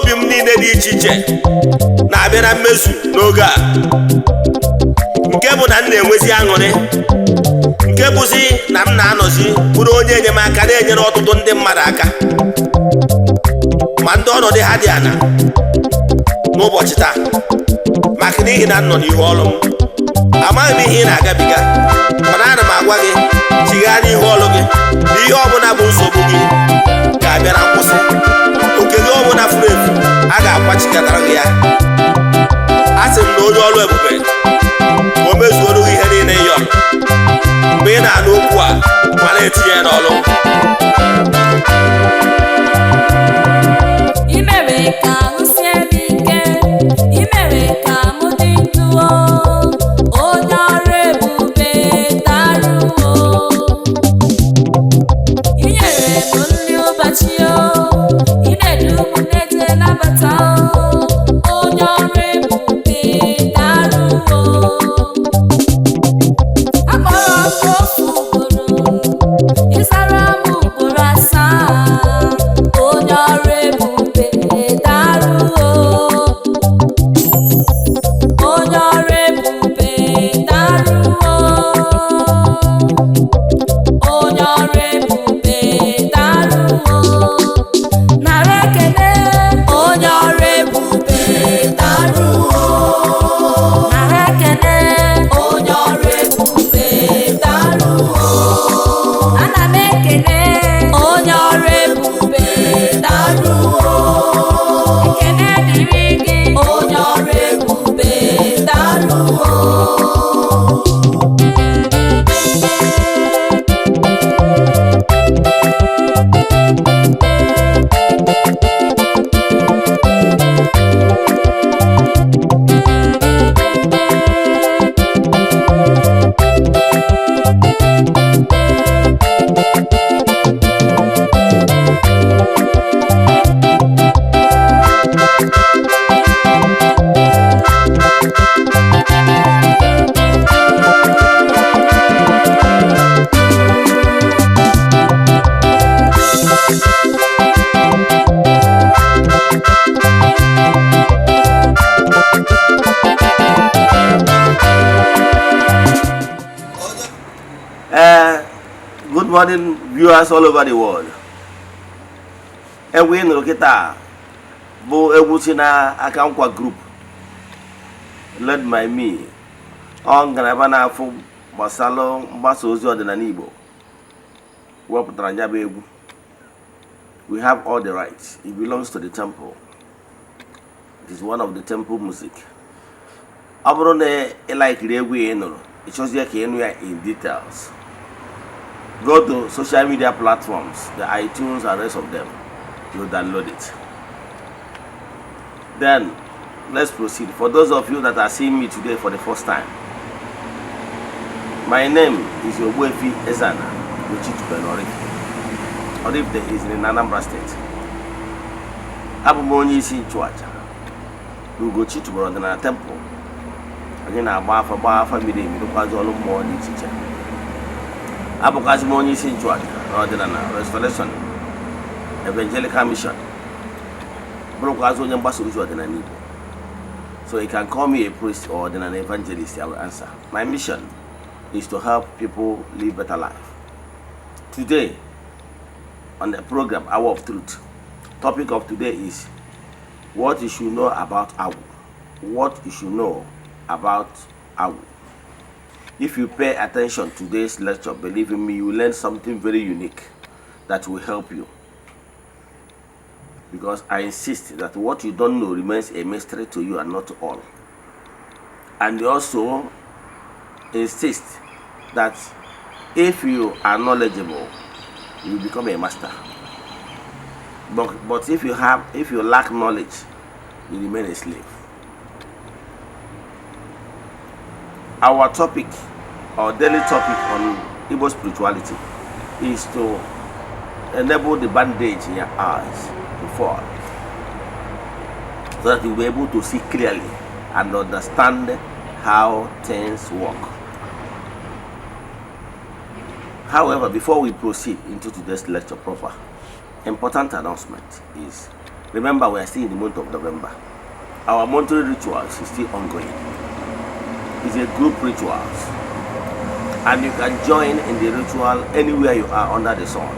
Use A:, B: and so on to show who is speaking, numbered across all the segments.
A: obi m niile dị iche iche na-abịa na mmezu n'oge a, nke bụ na m na-enwezi aṅụrị, nke bụzi na m na-anọzi bụrụ onye enyemaka na-enyere ọtụtụ ndị mmadụ aka, ma ndị ọnọdụ ha dị ana n'ụbọchị taa, maka n'ihi na m nọ n'ihu ọrụ m. Amaghị m ihe ị na-agabiga, mana ana m agwa gị chighaa n'ihu ọrụ gị na ihe ọbụla bụ nsogbu gị ga-abịa na nkwụsị. Oke gị ọbụla furu efu a ga-akwachikọtara gị ya. A sị m na onye ọrụ ebube o mezuoro gị ihe niile ị yọrọ mgbe ị na-anụ okwu a ma na-etinye ya n'ọrụ.
B: I mere ka ahụ sie m ike, I mere ka m dị ndụ, onye ọrụ ebube daruo. I nyere m nri ụbọchị, I na-edu m n'eje nabata, onye ọrụ ebube daruo. Akpọrọ m ofu ugboro, ị zara m ugboro 7, onye ọrụ ebube daruo. Onye ọrụ ebube daruo. Onye ọrụ ebube daruo. Nara ekele, onye ọrụ ebube daruo. Nara ekele, onye ọrụ ebube daruo. Ana m ekele onye ọrụ ebube daruo. Ekele dịrị gị, onye ọrụ ebube daruo.
A: Good morning, viewers all over the world. Egwu ị nụrụ kịta bụ egwu si na aka nkwa group led by me, ọ ngalaba na-afụ gbasara mgbasa ozi ọdịnala Igbo wepụtara ya bụ egwu. We have all the rights. It belongs to the temple. It is one of the temple music. Ọ bụrụ na ị laikiri egwu ị nụrụ, ị chọzie ka ị nụ ya in details, go to social media platforms, the iTunes and rest of them. You download it. Then let's proceed. For those of you that are seeing me today for the first time, my name is Eze-Ana, which is in Anambra State. Abụ m onye isi nchụaja n'Ugochi tubelu ọdịnala temple. Anyị na-agba afa miri emi rụkwazi ọrụ mmụọ dị iche iche. Abụkwazi m onye isi nchụaja n'ọdịnala Restoration Evangelical Mission. Bụrụkwazi onye mgbasa ozi ọdịnala Igbo. So you can call me a priest or an evangelist, I will answer. My mission is to help people live better life. Today, on the program Hour of Truth, topic of today is what you should know about agwu. What you should know about agwu. If you pay attention to today's lecture, believe in me, you will learn something very unique that will help you. Because I insist that what you don't know remains a mystery to you and not to all. And also insist that if you are knowledgeable, you become a master. But if you lack knowledge, you remain a slave. Our topic, our daily topic on Igbo spirituality is to enable the bandage in your eyes to fall, so that you'll be able to see clearly and understand how things work. However, before we proceed into today's lecture proper, important announcement is Remember, we are still in the month of November. Our monthly rituals is still ongoing. It's a group rituals, and you can join in the ritual anywhere you are under the sun.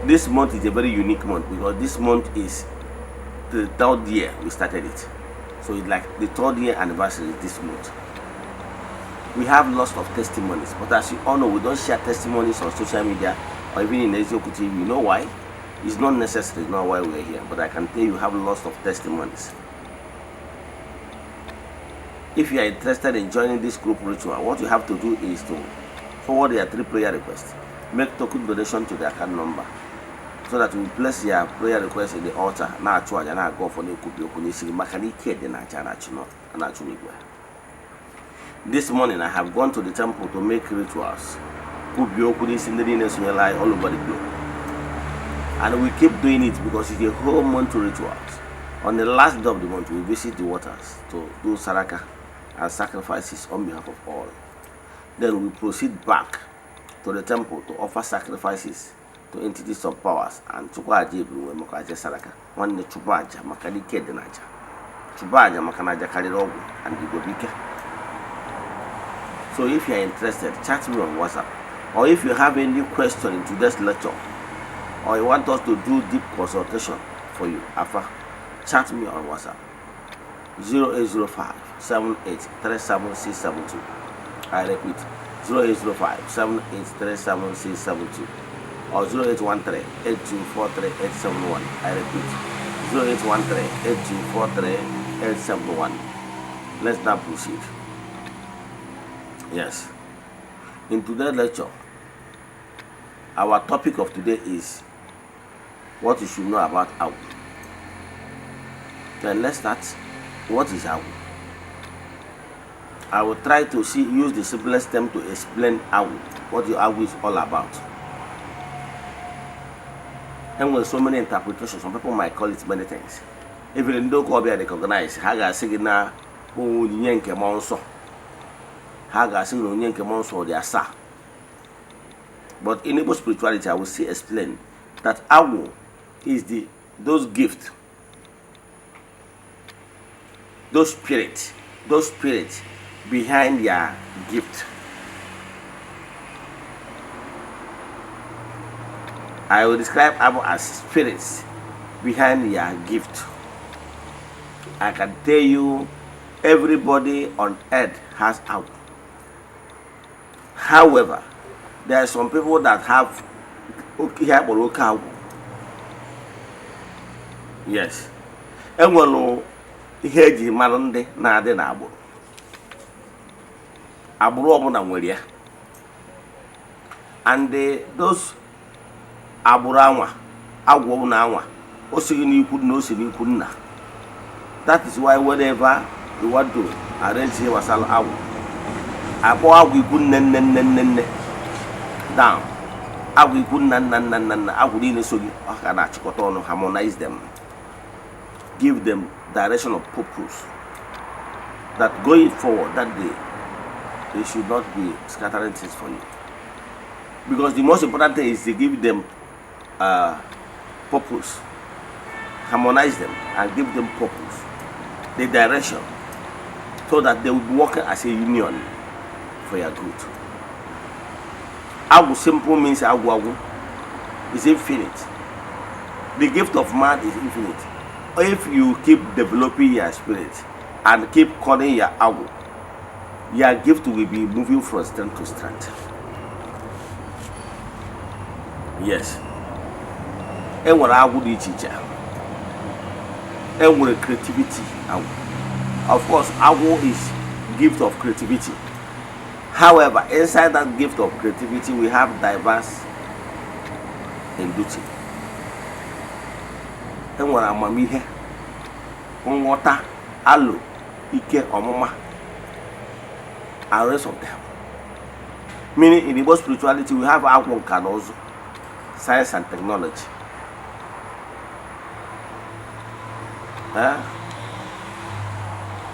A: This month is a very unique month because this month is the 3rd year we started it. So it's like the 3rd year anniversary this month. We have lots of testimonies, but as you all know, we don't share testimonies on social media or even in Eze-Ana TV. You know why? It's not necessary, it's not why we're here, but I can tell you have lots of testimonies. If you are interested in joining this group ritual, what you have to do is to forward your 3 prayer requests, make token donation to the account number, so that we place your prayer request in the altar. Now go for the This morning I have gone to the temple to make rituals all over the globe. And we keep doing it because it's a whole month rituals. On the last day of the month, we visit the waters to do saraka and sacrifices on behalf of all. Then we proceed back to the temple to offer sacrifices to entities of powers and chupaji we makaje saraka. One the chupaja makani kedenaja. Chupaja makanaja kalirogu and igobike. So if you are interested, chat me on WhatsApp. Or if you have any question in today's lecture, or you want us to do deep consultation for you, chat me on WhatsApp 0805 7837672. I repeat 0805 7837672 or 0813 8243871. I repeat 0813 8243871. Let's now proceed. Yes. In today's lecture, our topic of today is what you should know about agwu. Then let's start. What is agwu? I will try to use the simplest term to explain agwu, what the agwu is all about. And with so many interpretations, some people might call it many things. Even though they recognize Haga Sigina Unyenke Monso, Haga Signo Unyenke Monso, they are sa. But in Igbo spirituality, I will say explain that agwu is those gifts, those spirits behind your gift. I will describe agwu as spirits behind your gift. I can tell you, everybody on earth has agwu. However, there are some people that have agwu. Yes. Enwelo ihe eji mara ndị na-adị na agbụrụ. Agbụrụ ọbụla nwere ya. And those agbụrụ anwa, agwụ ọbụla anwa, o siri n'ikwu na o siri n'ikwu nna. That is why whenever you want to arrange here wasal agwụ, akpọ agwụ ikwu nne down. Agwụ ikwu nna agwụ niile so gị ọ ka na-achịkọta ọnụ, harmonize them. Give them direction of purpose, that going forward that day they should not be scattering things for you, because the most important thing is to give them purpose, harmonize them and give them purpose, the direction, so that they will be working as a union for your good. Agwu simple means agwu is infinite. The gift of man is infinite. If you keep developing your spirit and keep calling your agwu, your gift will be moving from strength to strength. Yes. Enwere agwu dị iche iche. Enwere creativity agwu. Of course, agwu is gift of creativity. However, inside that gift of creativity, we have diverse in duty. Enwere amamihe, nghọta, alo, ike, ọmụma, and rest of them. Meaning, in Igbo spirituality, we have agwu nka na ụzụ, science and technology.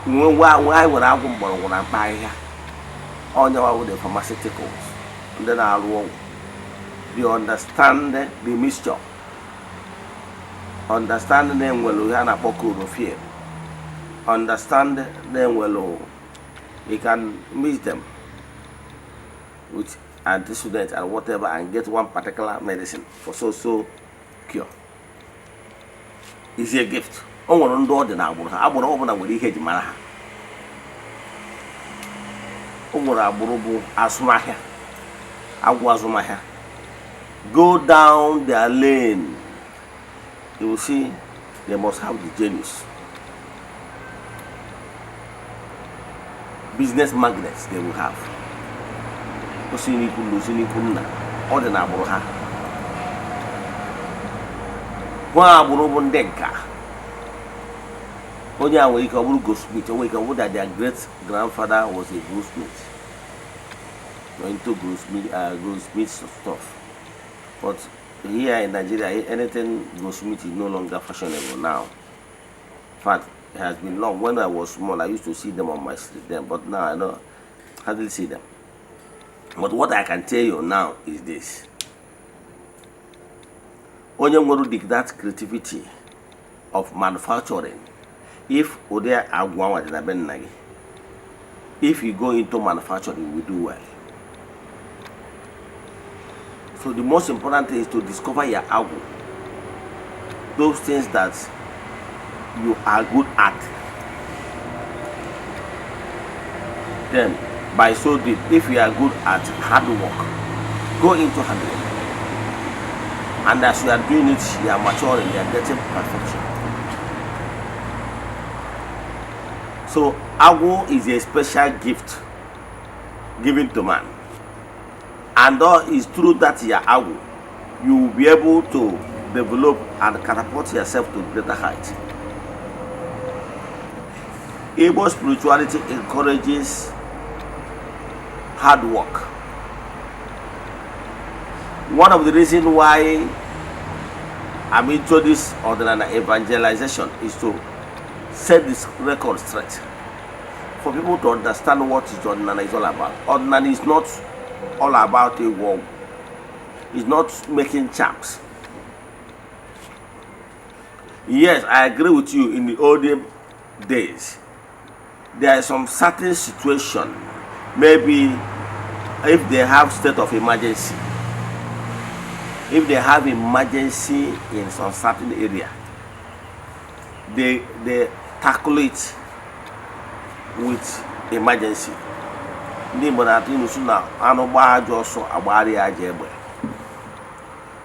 A: Nwe nwere agwu mgbọrọgwụ na mkpa ahịhịa. Onye wa with the pharmaceuticals, ndị na-arụ ọgwụ. They understand the mixture understand them well, fear. Understand them well, you can meet them with antecedent and whatever and get one particular medicine for so cure. It's a gift. O nwere ndị ọ dị n'agbụrụ ha, agbụrụ ọbụla nwere ihe eji mara ha. O nwere agbụrụ bụ azụmahịa, agwụ azụmahịa. Go down their lane, you will see they must have the genius. Business magnets they will have. Osinikunna, ọ dị n'agbụrụ ha. Nwa agbụrụ bụ ndị nka. Onye a nwere ike ọ bụrụ goldsmith, onwe ike ọ bụrụ that their great grandfather was a goldsmith. Or into goldsmith stuff. But here in Nigeria, anything goldsmith is no longer fashionable now. In fact, it has been long. When I was small, I used to see them on my street then, but now I don't hardly see them. But what I can tell you now is this. Onye nwere dig that creativity of manufacturing. If Odea Agwa dị na be nna gị, if you go into manufacturing, you will do well. So the most important thing is to discover your agwu. Those things that you are good at. Then, by so deep, if you are good at hard work, go into hard work. And as you are doing it, you are maturing, you are getting perfection. So, agwu is a special gift given to man. And it's through that your agwu, you will be able to develop and catapult yourself to greater heights. Igbo spirituality encourages hard work. One of the reasons why I'm into this Eze-Ana evangelization is to set this record straight for people to understand what Eze-Ana is all about. Eze-Ana is not all about a war. It's not making champs. Yes, I agree with you. In the olden days, there is some certain situation, maybe if they have state of emergency, if they have emergency in some certain area, they tackle it with emergency.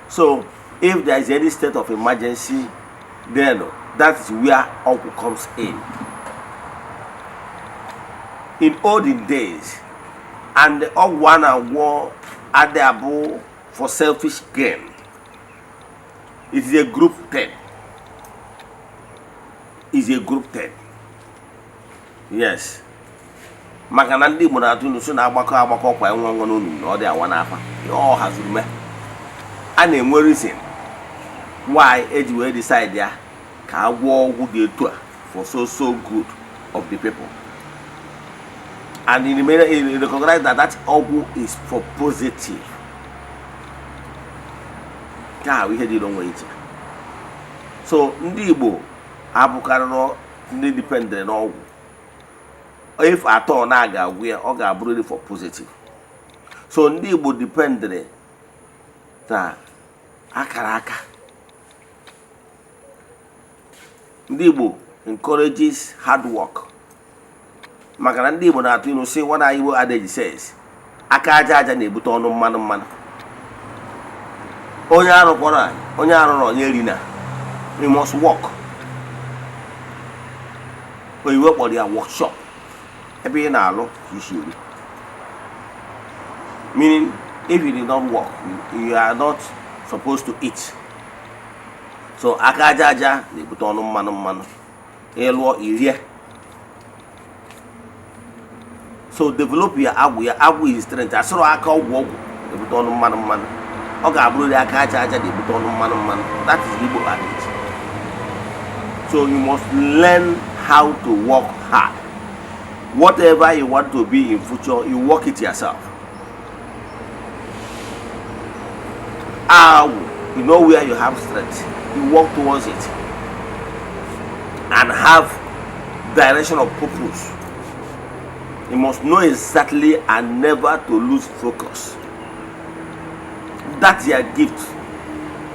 A: So if there is any state of emergency, then that is where agwu comes in. In olden days, and the agwu war are there for selfish gain. It is a group 10. It's a group 10. Yes. Maka ndị Igbo na-atụ n'usu na-agbakọ kwa nwa n'onu na ọ dị awa n'afa. Ọ hazuru me. A na-enwe reason why eji wee decide ya ka agwọ ọgwụ dị etu a for so good of the people. And in recognize that ọgwụ is for positive. Ka ihe dị n'onwe iche. So ndị Igbo abụkarịrị ndị dependent n'ọgwụ. If at all na agwụ ya, ọ ga-abụrịrị for positive. So ndị Igbo dependent na akara aka. Ndị Igbo encourages hard work. Maka na ndị Igbo na-atụ ilu say one Igbo adage says, aka aja aja na-ebute ọnụ mmanụ mmanụ. Onye arụrụ onye rina, we must work. Oyiwe kpọrọ ya workshop. Ebe ị na-alụ isi. Meaning, if you did not work, you are not supposed to eat. So aka aja aja na-ebute ọnụ mmanụ mmanụ. Ịlụọ irie. So develop your agwu. Your agwu is strength. Asọrọ aka ọgwụ na-ebute ọnụ mmanụ mmanụ. Ọ ga-abụrịrị aka aja aja na-ebute ọnụ mmanụ mmanụ. That is Igbo adage. So you must learn how to work hard. Whatever you want to be in future, you work it yourself. You know where you have strength. you work towards it and have direction of purpose. You must know exactly and never to lose focus. That's your gift,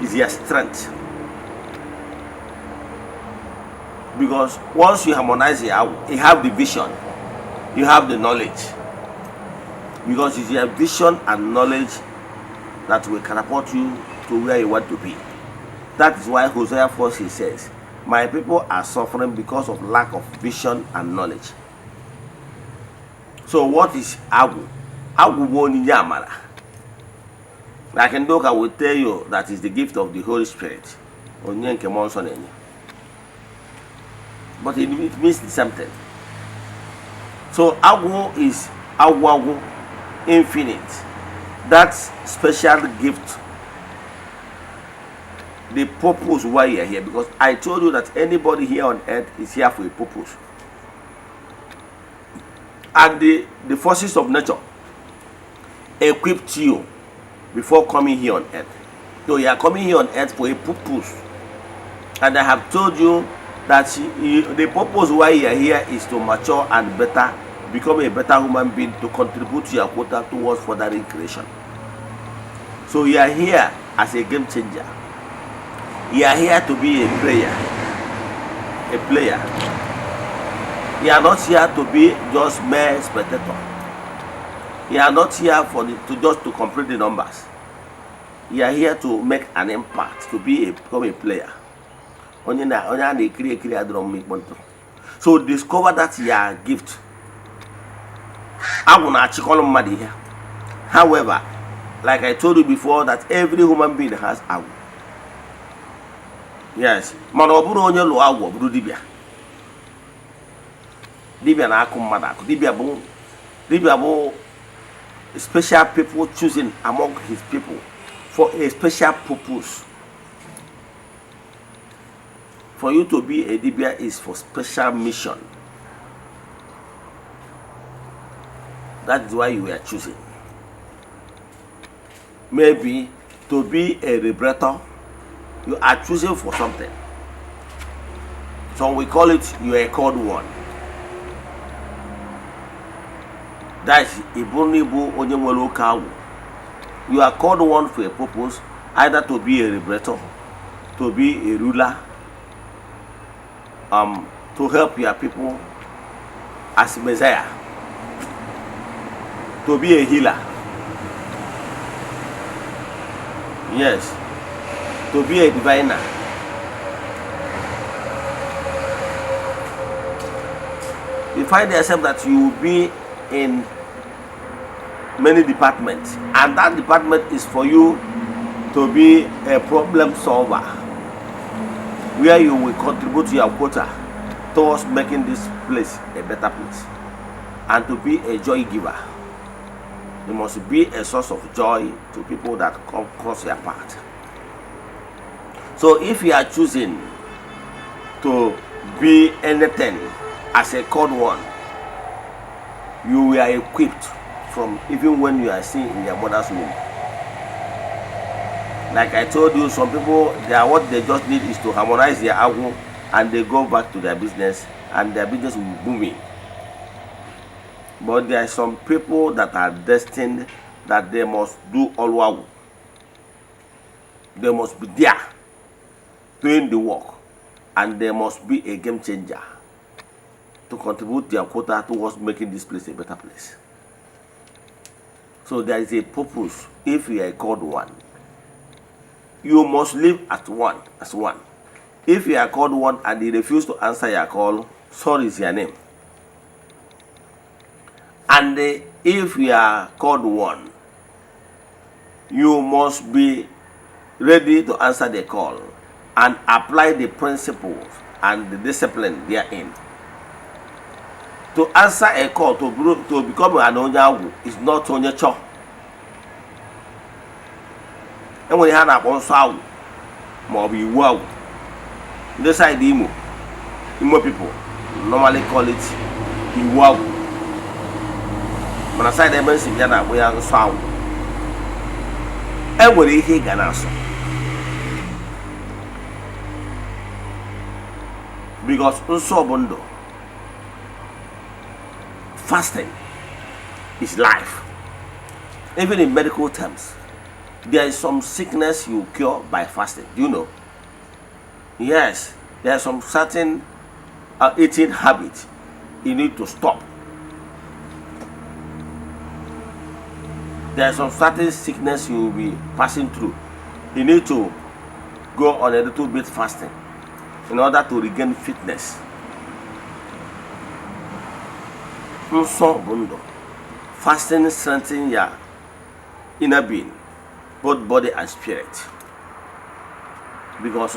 A: is your strength. Because once you harmonize you have the vision, you have the knowledge. Because it's your vision and knowledge that will catapult you to where you want to be. That is why Hosea 4 says, my people are suffering because of lack of vision and knowledge. So what is agwu? Agwu woni yamara. Like Ndoka will tell you that is the gift of the Holy Spirit. But it means the same thing. So agwu is agwu, infinite. That's special gift. The purpose why you are here, because I told you that anybody here on earth is here for a purpose. And the forces of nature equipped you before coming here on earth. So you are coming here on earth for a purpose. And I have told you that the purpose why you are here is to mature and better, become a better human being, to contribute to your quota towards furthering creation. So you are here as a game changer. You are here to be a player. You are not here to be just mere spectator. You are not here to complete the numbers. You are here to make an impact, to become a player. So discover that your gift. However, like I told you before, that every human being has agwu. Yes, man oburu onye lu agwu oburu dibia. Dibia na akụ mmadụ akụ. Dibia bụ special people chosen among his people for a special purpose. For you to be a dibia is for special mission. That is why you were chosen. Maybe to be a liberator, you are chosen for something. So we call it you are a called one. That's Ibunibu Onyemwelo Kawu. You are called one for a purpose, either to be a liberator, to be a ruler, to help your people as a Messiah, to be a healer. Yes, to be a diviner. You find yourself that you will be in many departments, and that department is for you to be a problem solver, where you will contribute to your quota towards making this place a better place, and to be a joy giver. You must be a source of joy to people that come cross your path. So if you are choosing to be anything as a called one, you are equipped from even when you are seen in your mother's womb. Like I told you, some people, what they just need is to harmonize their agwu, and they go back to their business, and their business will be booming. But there are some people that are destined that they must do all agwu. They must be there doing the work, and they must be a game changer to contribute their quota towards making this place a better place. So there is a purpose. If you are called one, you must live as one. If you are called one and you refuse to answer your call, sorry is your name. And if you are called one, you must be ready to answer the call and apply the principles and the discipline therein. To answer a call to become an agwu is not on your chore. And when you have a agwu, maybe you agwu. This side Imo people normally call it agwu. When I say them, we are sound. And when he ganaso, Because unsobundo, fasting is life. Even in medical terms, there is some sickness you cure by fasting. Do you know? Yes, there are some certain eating habits you need to stop. There are some certain sickness you will be passing through. You need to go on a little bit fasting in order to regain fitness. Fasting strengthens your inner being, both body and spirit. Because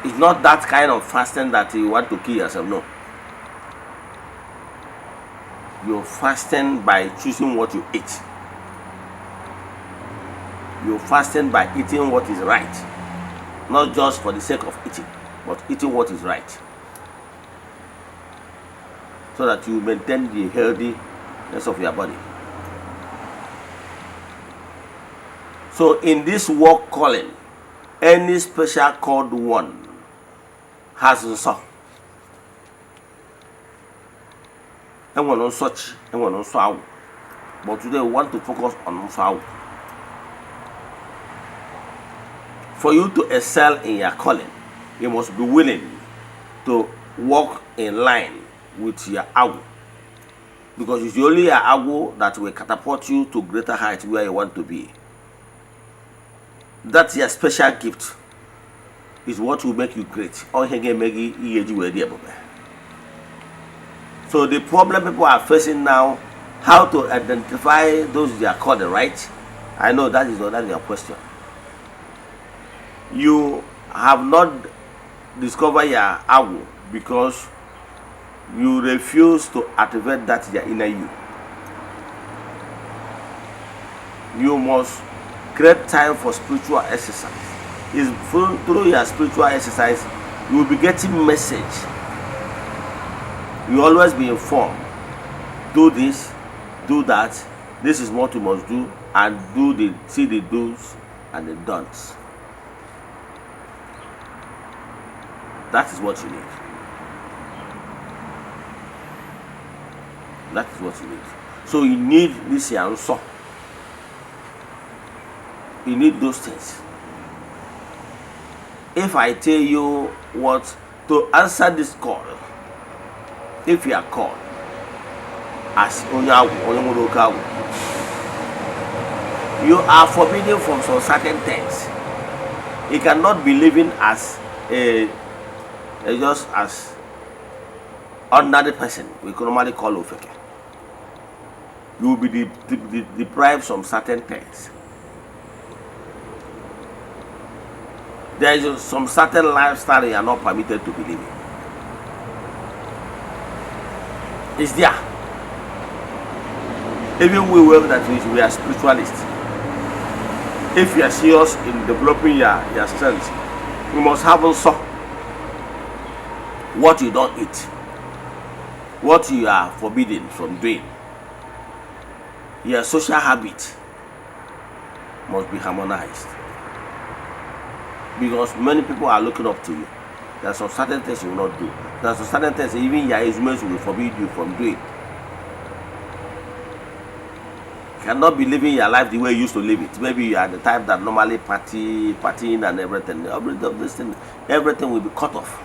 A: it's not that kind of fasting that you want to kill yourself. No. You're fasting by choosing what you eat. You're fasting by eating what is right. Not just for the sake of eating, but eating what is right. So that you maintain the healthiness of your body. So in this work calling, any special called one has a song. And one on such, and one on so. But today we want to focus on foul. For you to excel in your calling, you must be willing to walk in line with your agwu. Because it's only your agwu that will catapult you to greater heights where you want to be. That's your special gift. Is what will make you great. So the problem people are facing now, how to identify those they are called, right? I know that is your question. You have not discovered your agwu because you refuse to activate that inner you. You must create time for spiritual exercise. Is through your spiritual exercise, you will be getting message. You always be informed. Do this, do that. This is what you must do, and see the do's and the don'ts. That is what you need. That is what you need. So you need this answer. You need those things. If I tell you what to answer this call, if you are called as Onyawu, you are forbidden from some certain things. You cannot be living as just as ordinary person we normally call Ofeke. You will be deprived from certain things. There is some certain lifestyle you are not permitted to be living. It's there. Even we work that we are spiritualists. If you are serious in developing your strength, you must have also what you don't eat, what you are forbidden from doing. Your social habit must be harmonized. Because many people are looking up to you. There are some certain things you will not do. There are some certain things even your instruments will forbid you from doing. You cannot be living your life the way you used to live it. Maybe you are the type that normally partying and everything. Everything will be cut off.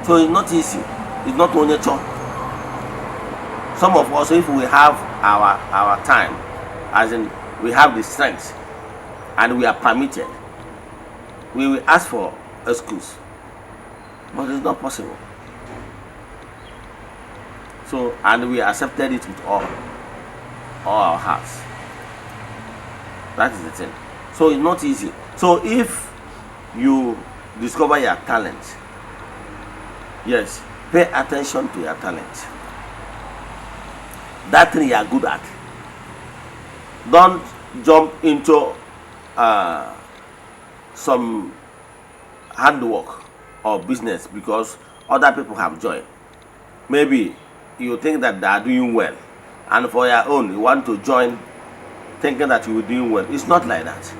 A: So it's not easy. It's not only chore. Some of us, if we have our time, as in we have the strength and we are permitted, we will ask for excuse, but it's not possible. So, and we accepted it with all our hearts. That is the thing. So it's not easy. So if you discover your talent, yes, pay attention to your talent. That thing you are good at. Don't jump into some handwork or business because other people have joined. Maybe you think that they are doing well, and for your own, you want to join thinking that you will do well. It's not like that.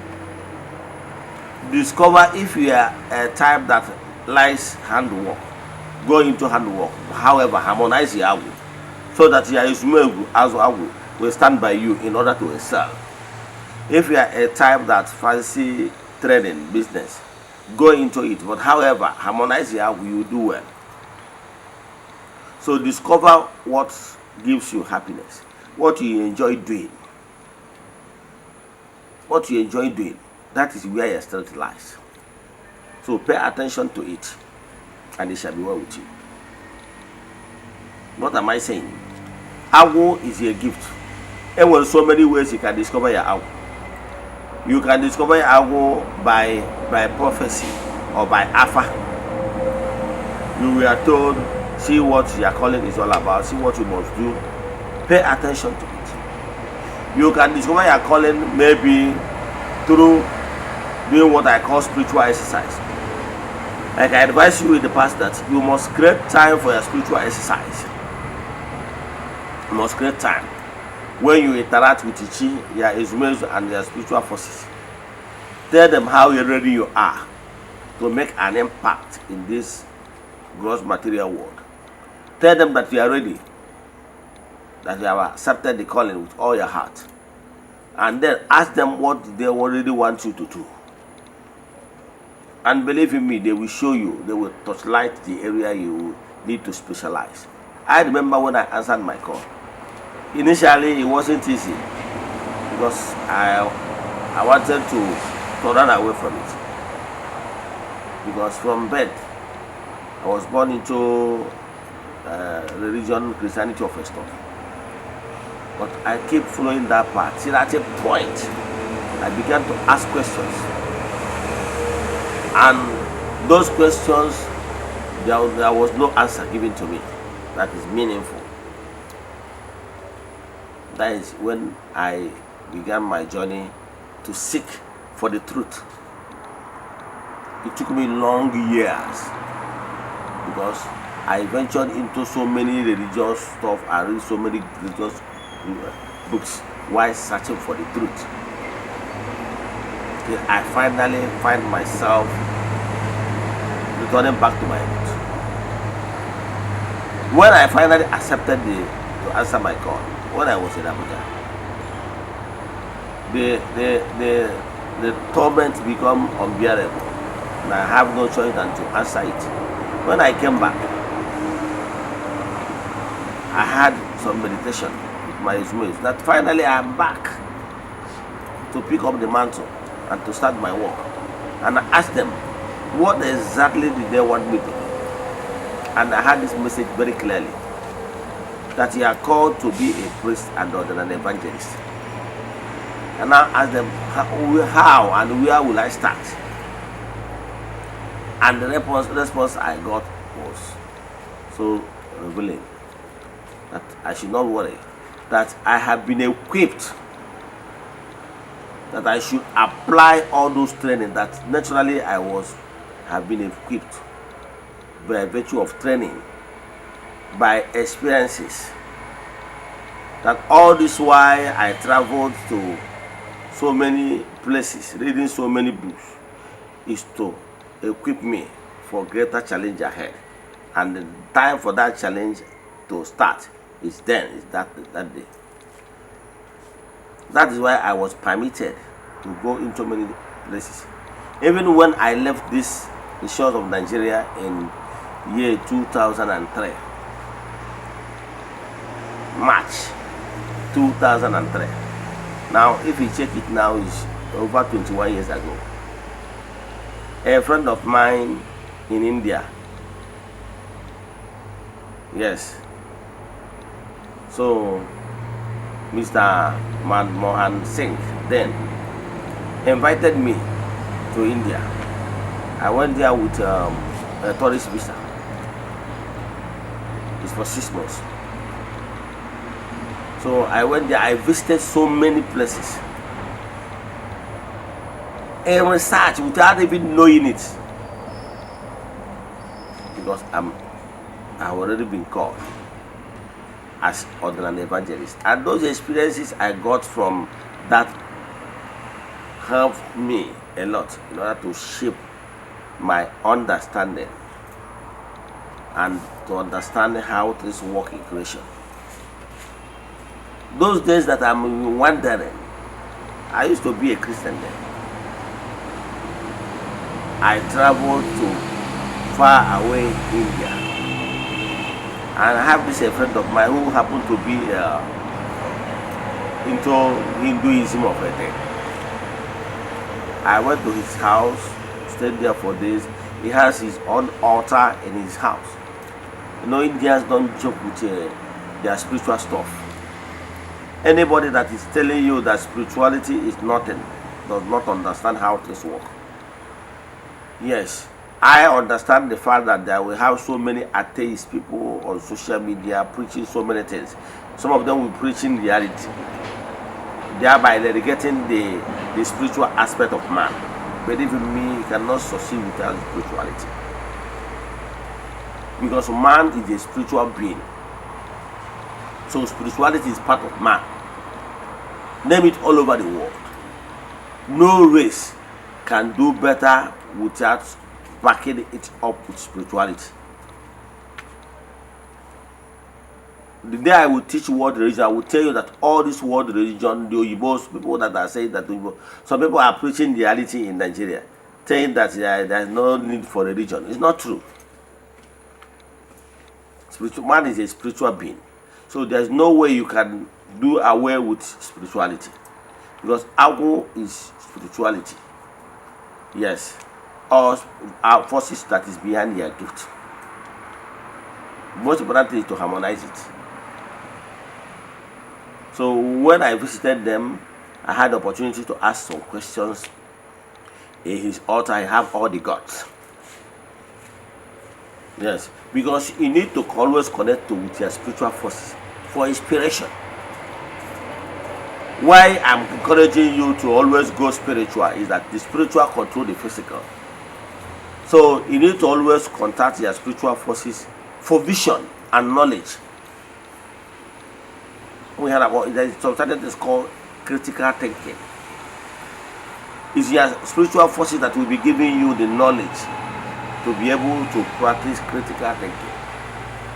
A: Discover if you are a type that likes handwork. Go into handwork. However, harmonize your agwu so that your agwu will stand by you in order to excel. If you are a type that fancy trading business, go into it. But however, harmonize your agwu, you do well. So discover what gives you happiness, what you enjoy doing. What you enjoy doing, that is where your strength lies. So pay attention to it, and it shall be well with you. What am I saying? Agwu is a gift. And there are so many ways you can discover your agwu. You can discover your agwu by prophecy or by alpha. You were told, see what your calling is all about, see what you must do. Pay attention to it. You can discover your calling maybe through doing what I call spiritual exercise. Like I advise you in the past that you must create time for your spiritual exercise. You must create time when you interact with Ichi, your Izumez, and your spiritual forces. Tell them how ready you are to make an impact in this gross material world. Tell them that you are ready, that you have accepted the calling with all your heart. And then ask them what they already want you to do. And believe in me, they will show you, they will touchlight the area you need to specialize. I remember when I answered my call. Initially, it wasn't easy because I wanted to run away from it. Because from birth, I was born into religion, Christianity of a stuff. But I keep following that path. Till at a point, I began to ask questions. And those questions, there was no answer given to me that is meaningful. That is when I began my journey to seek for the truth. It took me long years because I ventured into so many religious stuff. I read so many religious books while searching for the truth. Till I finally find myself returning back to my roots. When I finally accepted to answer my call, when I was in Abuja, the torment become unbearable, and I have no choice than to answer it. When I came back, I had some meditation with my Ismails that finally I am back to pick up the mantle and to start my work. And I asked them, what exactly did they want me to do? And I had this message very clearly, that you are called to be a priest and an evangelist. And I asked them, how and where will I start? And the response I got was so revealing that I should not worry, that I have been equipped, that I should apply all those training that naturally have been equipped by virtue of training, by experiences. That all this while I traveled to so many places, reading so many books, is to equip me for greater challenge ahead. And the time for that challenge to start is that day. That is why I was permitted to go into many places. Even when I left the shores of Nigeria in year 2003, March 2003. Now, if you check it now, it's over 21 years ago. A friend of mine in India, yes, so Mr. Manmohan Singh then invited me to India. I went there with a tourist visa. It's for 6 months. So I went there, I visited so many places. And research without even knowing it. Because I've already been called as an evangelist. And those experiences I got from that helped me a lot in order to shape my understanding and to understand how things work in creation. Those days that I'm wondering, I used to be a Christian then. I traveled to far away India, and I have this a friend of mine who happened to be into Hinduism of a day. I went to his house, stayed there for days. He has his own altar in his house. You know, Indians don't joke with their spiritual stuff. Anybody that is telling you that spirituality is nothing does not understand how things work. Yes, I understand the fact that there will have so many atheist people on social media preaching so many things. Some of them will preach in reality, thereby relegating the spiritual aspect of man. Believe in me, you cannot succeed without spirituality. Because man is a spiritual being. So spirituality is part of man. Name it all over the world. No race can do better without backing it up with spirituality. The day I will teach world religion, I will tell you that all this world religion, the Oyibos, people that are saying that, some people are preaching reality in Nigeria, saying that there is no need for religion. It's not true. Man is a spiritual being. So there's no way you can do away with spirituality. Because agwu is spirituality. Yes. Or our forces that is behind their gift. Most important thing is to harmonize it. So when I visited them, I had the opportunity to ask some questions. In his altar, I have all the gods. Yes, because you need to always connect with your spiritual forces for inspiration. Why I'm encouraging you to always go spiritual is that the spiritual control the physical. So you need to always contact your spiritual forces for vision and knowledge. We had about something that is called critical thinking. It's your spiritual forces that will be giving you the knowledge to be able to practice critical thinking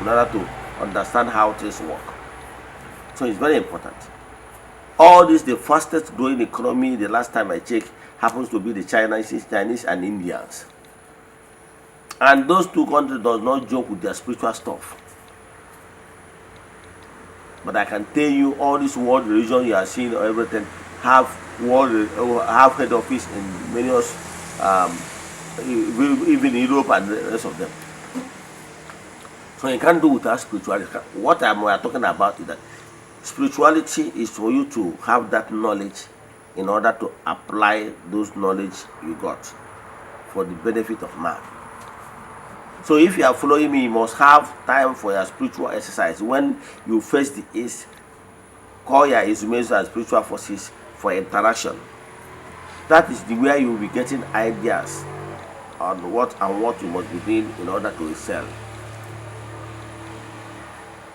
A: in order to understand how things work. So it's very important. All this, the fastest growing economy, the last time I checked, happens to be the Chinese and Indians. And those two countries does not joke with their spiritual stuff. But I can tell you, all this world religion you are seeing or everything have head office in many even Europe and the rest of them. So you can't do without spirituality. What we are talking about is that spirituality is for you to have that knowledge in order to apply those knowledge you got for the benefit of man. So if you are following me, you must have time for your spiritual exercise. When you face the east, call your instruments and spiritual forces for interaction. That is the way you will be getting ideas on what you must be doing in order to excel.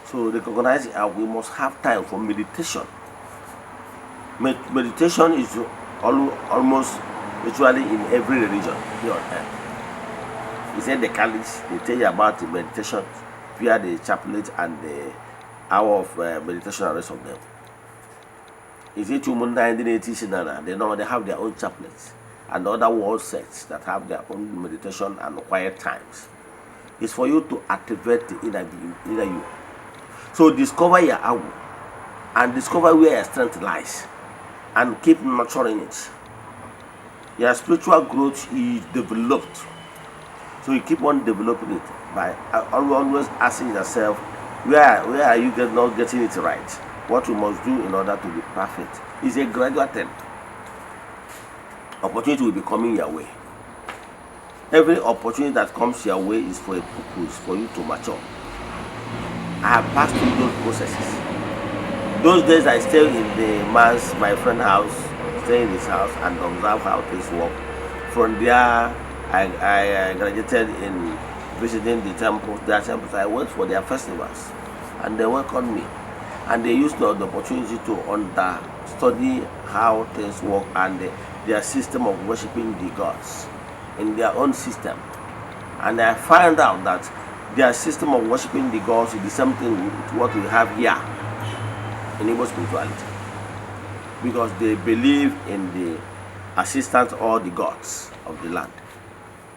A: So recognizing we must have time for meditation. Meditation is almost literally in every religion here on earth. He said the Catholics, they tell you about the meditation via the chaplet and the hour of meditation and the rest of them. He said Eze-Ana, they have their own chaplets and other world sects that have their own meditation and quiet times. It's for you to activate the inner you. So discover your agwu and discover where your strength lies and keep nurturing it. Your spiritual growth is developed. So you keep on developing it by always asking yourself, where are you not getting it right? What you must do in order to be perfect. It's a gradual thing. Opportunity will be coming your way. Every opportunity that comes your way is for a purpose, for you to mature. I have passed through those processes. Those days I stayed in my friend's house, stay in his house and observe how things work. From there, I graduated in visiting the temples. Their temples, I went for their festivals, and they welcomed me, and they used the opportunity to study how things work and their system of worshiping the gods in their own system. And I find out that their system of worshiping the gods is the same thing with what we have here in Igbo spirituality. Because they believe in the assistance or the gods of the land.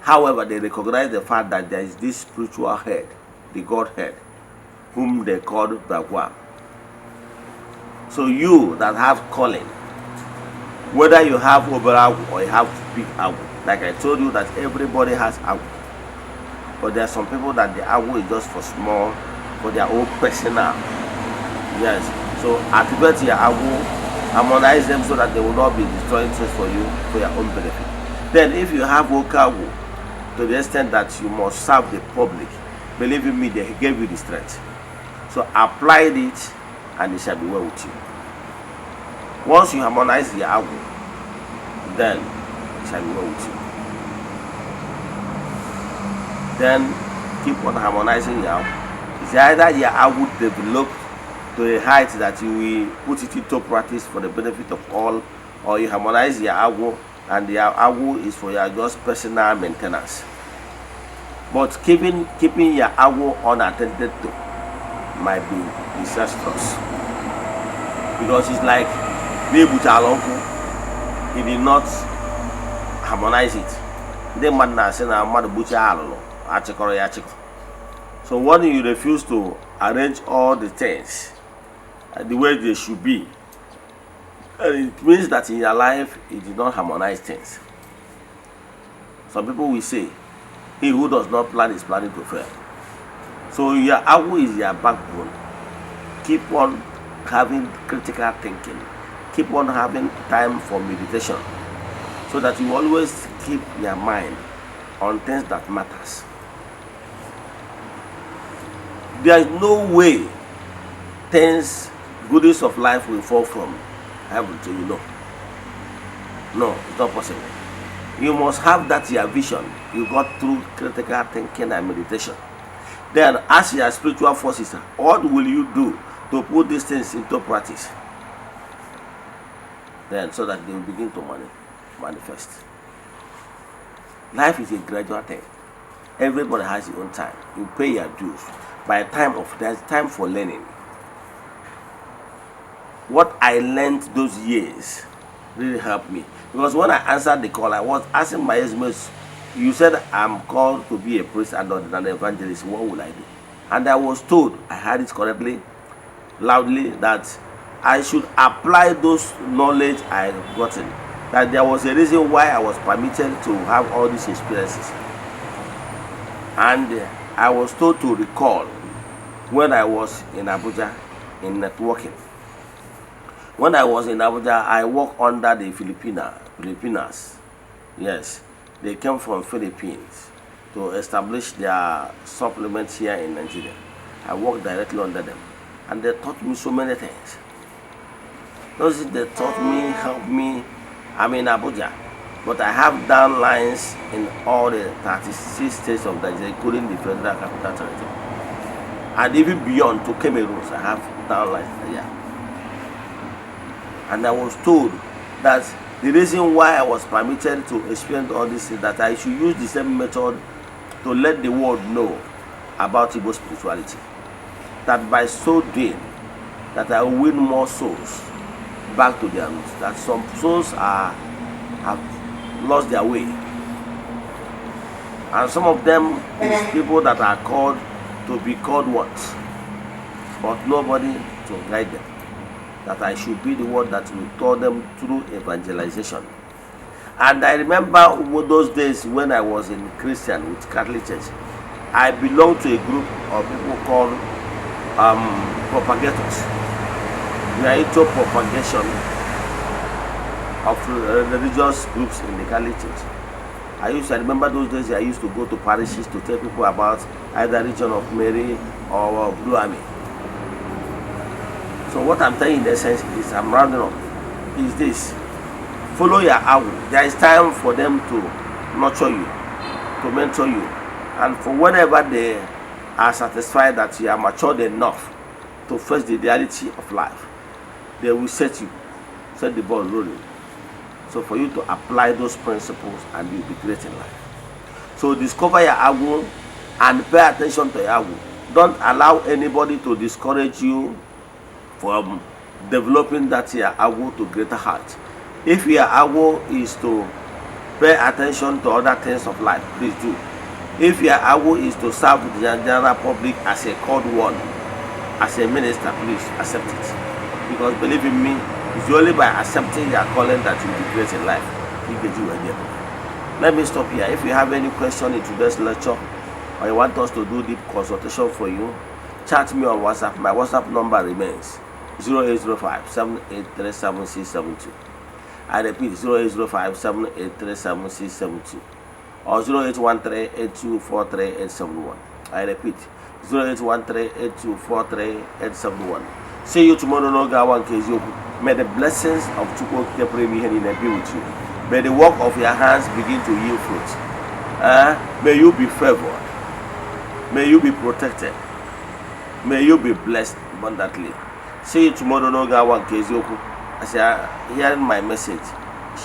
A: However, they recognize the fact that there is this spiritual head, the Godhead, whom they call Bagwa. So you that have calling, whether you have Oberagu or you have big Agwu, like I told you that everybody has Agwu. But there are some people that the Agwu is just for small, for their own personal. Yes. So activate your Agwu, harmonize them so that they will not be destroying things for you for your own benefit. Then if you have Okagu, to the extent that you must serve the public, believe in me, they gave you the strength. So apply it and it shall be well with you. Once you harmonize the agwu, then it shall be well with you. Then keep on harmonizing your agwu. It's either your agwu develop to a height that you will put it into practice for the benefit of all, or you harmonize your agwu and the agwu is for your just personal maintenance. But keeping your agwu unattended to might be disastrous, because it's like he did not harmonize it. So when you refuse to arrange all the things the way they should be, it means that in your life you did not harmonize things. Some people will say, he who does not plan is planning to fail. So your agwu is your backbone. Keep on having critical thinking. Keep on having time for meditation, so that you always keep your mind on things that matters. There is no way things, goodies of life will fall from heaven to you. No, it's not possible. You must have that your vision you got through critical thinking and meditation. Then as your spiritual forces, what will you do to put these things into practice? Then so that they will begin to manifest. Life is a gradual thing. Everybody has your own time. You pay your dues. By there's time for learning. What I learned those years really helped me. Because when I answered the call, I was asking my estimates, you said I'm called to be a priest and an evangelist. What will I do? And I was told, I heard it correctly, loudly, that I should apply those knowledge I had gotten. That there was a reason why I was permitted to have all these experiences. And I was told to recall when I was in Abuja in networking. When I was in Abuja, I worked under the Filipinas. Yes, they came from Philippines to establish their supplements here in Nigeria. I worked directly under them, and they taught me so many things. Those they taught me, helped me. I'm in Abuja, but I have downlines in all the 36 states of Nigeria, including the Federal Capital Territory, and even beyond to Cameroon. I have downlines there. And I was told that the reason why I was permitted to experience all this is that I should use the same method to let the world know about Igbo spirituality. That by so doing, that I will win more souls back to their roots. That some souls have lost their way. And some of them is people that are called to be called what? But nobody to guide them. That I should be the one that will tell them through evangelization. And I remember those days when I was in Christian with Catholic Church, I belonged to a group of people called propagators. We are into propagation of religious groups in the Catholic Church. I remember those days I used to go to parishes to tell people about either Region of Mary or Blue Army. So what I'm telling in essence is, I'm rounding up, is this: follow your agwu. There is time for them to nurture you, to mentor you, and for whenever they are satisfied that you are matured enough to face the reality of life, they will set you set the ball rolling. So for you to apply those principles and you'll be great in life. So discover your agwu and pay attention to your agwu. Don't allow anybody to discourage you from developing that your agwu to greater heights. If your agwu is to pay attention to other things of life, please do. If your agwu is to serve the general public as a called one, as a minister, please accept it. Because believe in me, it's only by accepting your calling that you'll be great in life. Let me stop here. If you have any question in today's lecture, or you want us to do deep consultation for you, chat me on WhatsApp. My WhatsApp number remains 0805-783-7672. I repeat, 0805-783-7672. Or 0813-8243-871. I repeat, 0813-8243-871. See you tomorrow. No Gawan Keziokwu. May the blessings of Chukwu Kepremi Henine be with you. May the work of your hands begin to yield fruit. May you be favored. May you be protected. May you be blessed abundantly. See you tomorrow. No Gawan Keziokwu. As you are hearing my message,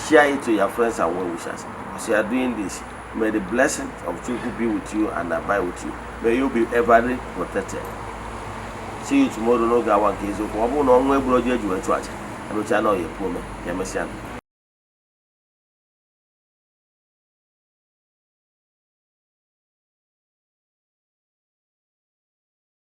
A: share it to your friends and well-wishers. As you are doing this, may the blessings of Chukwu be with you and abide with you. May you be ever protected. See you tomorrow. No Gawan Keziokwu.